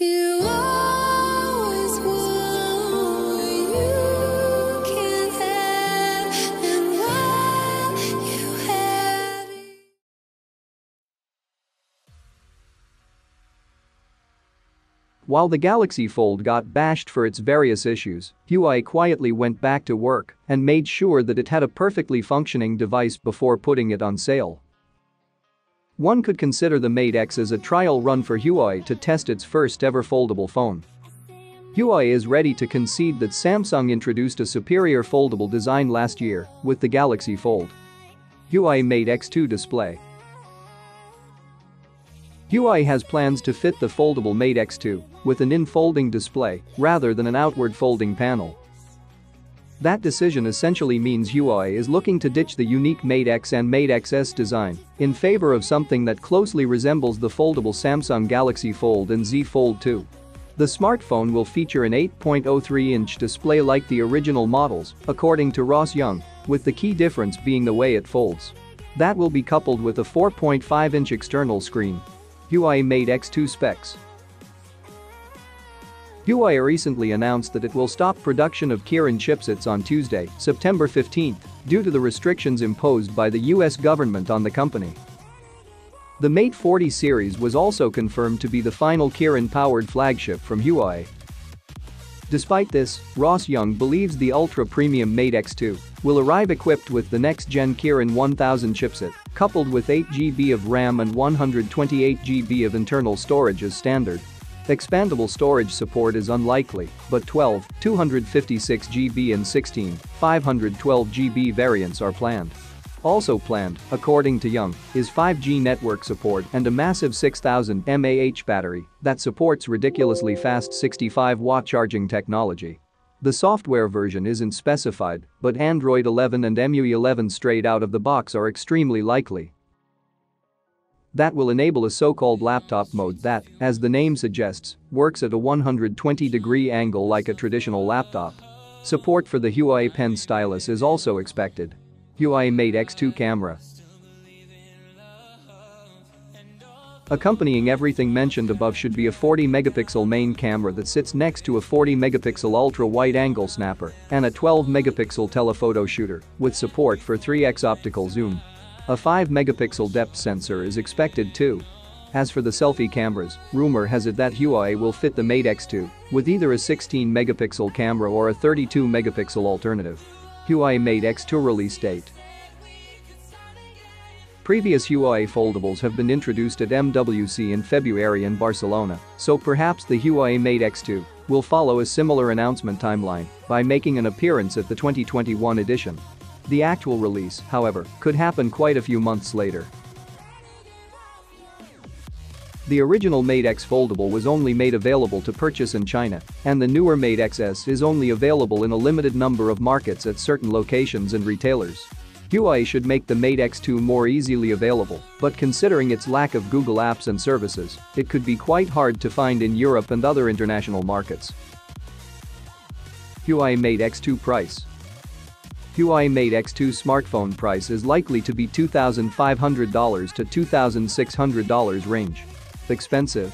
You always want what you can't have, and while you have it. While the Galaxy Fold got bashed for its various issues, Huawei quietly went back to work and made sure that it had a perfectly functioning device before putting it on sale. One could consider the Mate X as a trial run for Huawei to test its first ever foldable phone. Huawei is ready to concede that Samsung introduced a superior foldable design last year with the Galaxy Fold. Huawei Mate X2 display. Huawei has plans to fit the foldable Mate X2 with an in-folding display rather than an outward folding panel. That decision essentially means Huawei is looking to ditch the unique Mate X and Mate XS design in favor of something that closely resembles the foldable Samsung Galaxy Fold and Z Fold 2. The smartphone will feature an 8.03-inch display like the original models, according to Ross Young, with the key difference being the way it folds. That will be coupled with a 4.5-inch external screen. Huawei Mate X2 specs. Huawei recently announced that it will stop production of Kirin chipsets on Tuesday, September 15, due to the restrictions imposed by the US government on the company. The Mate 40 series was also confirmed to be the final Kirin-powered flagship from Huawei. Despite this, Ross Young believes the ultra-premium Mate X2 will arrive equipped with the next-gen Kirin 1000 chipset, coupled with 8GB of RAM and 128GB of internal storage as standard. Expandable storage support is unlikely, but 12, 256GB and 16, 512GB variants are planned. Also planned, according to Young, is 5G network support and a massive 6000 mAh battery that supports ridiculously fast 65-watt charging technology. The software version isn't specified, but Android 11 and MUI 11 straight out of the box are extremely likely. That will enable a so-called laptop mode that, as the name suggests, works at a 120-degree angle like a traditional laptop. Support for the Huawei Pen stylus is also expected. Huawei Mate X2 camera. Accompanying everything mentioned above should be a 40-megapixel main camera that sits next to a 40-megapixel ultra-wide-angle snapper and a 12-megapixel telephoto shooter with support for 3x optical zoom. A 5-megapixel depth sensor is expected too. As for the selfie cameras, rumor has it that Huawei will fit the Mate X2 with either a 16-megapixel camera or a 32-megapixel alternative. Huawei Mate X2 release date. Previous Huawei foldables have been introduced at MWC in February in Barcelona, so perhaps the Huawei Mate X2 will follow a similar announcement timeline by making an appearance at the 2021 edition. The actual release, however, could happen quite a few months later. The original Mate X foldable was only made available to purchase in China, and the newer Mate XS is only available in a limited number of markets at certain locations and retailers. Huawei should make the Mate X2 more easily available, but considering its lack of Google apps and services, it could be quite hard to find in Europe and other international markets. Huawei Mate X2 price. Huawei Mate X2 smartphone price is likely to be $2,500 to $2,600 range. Expensive?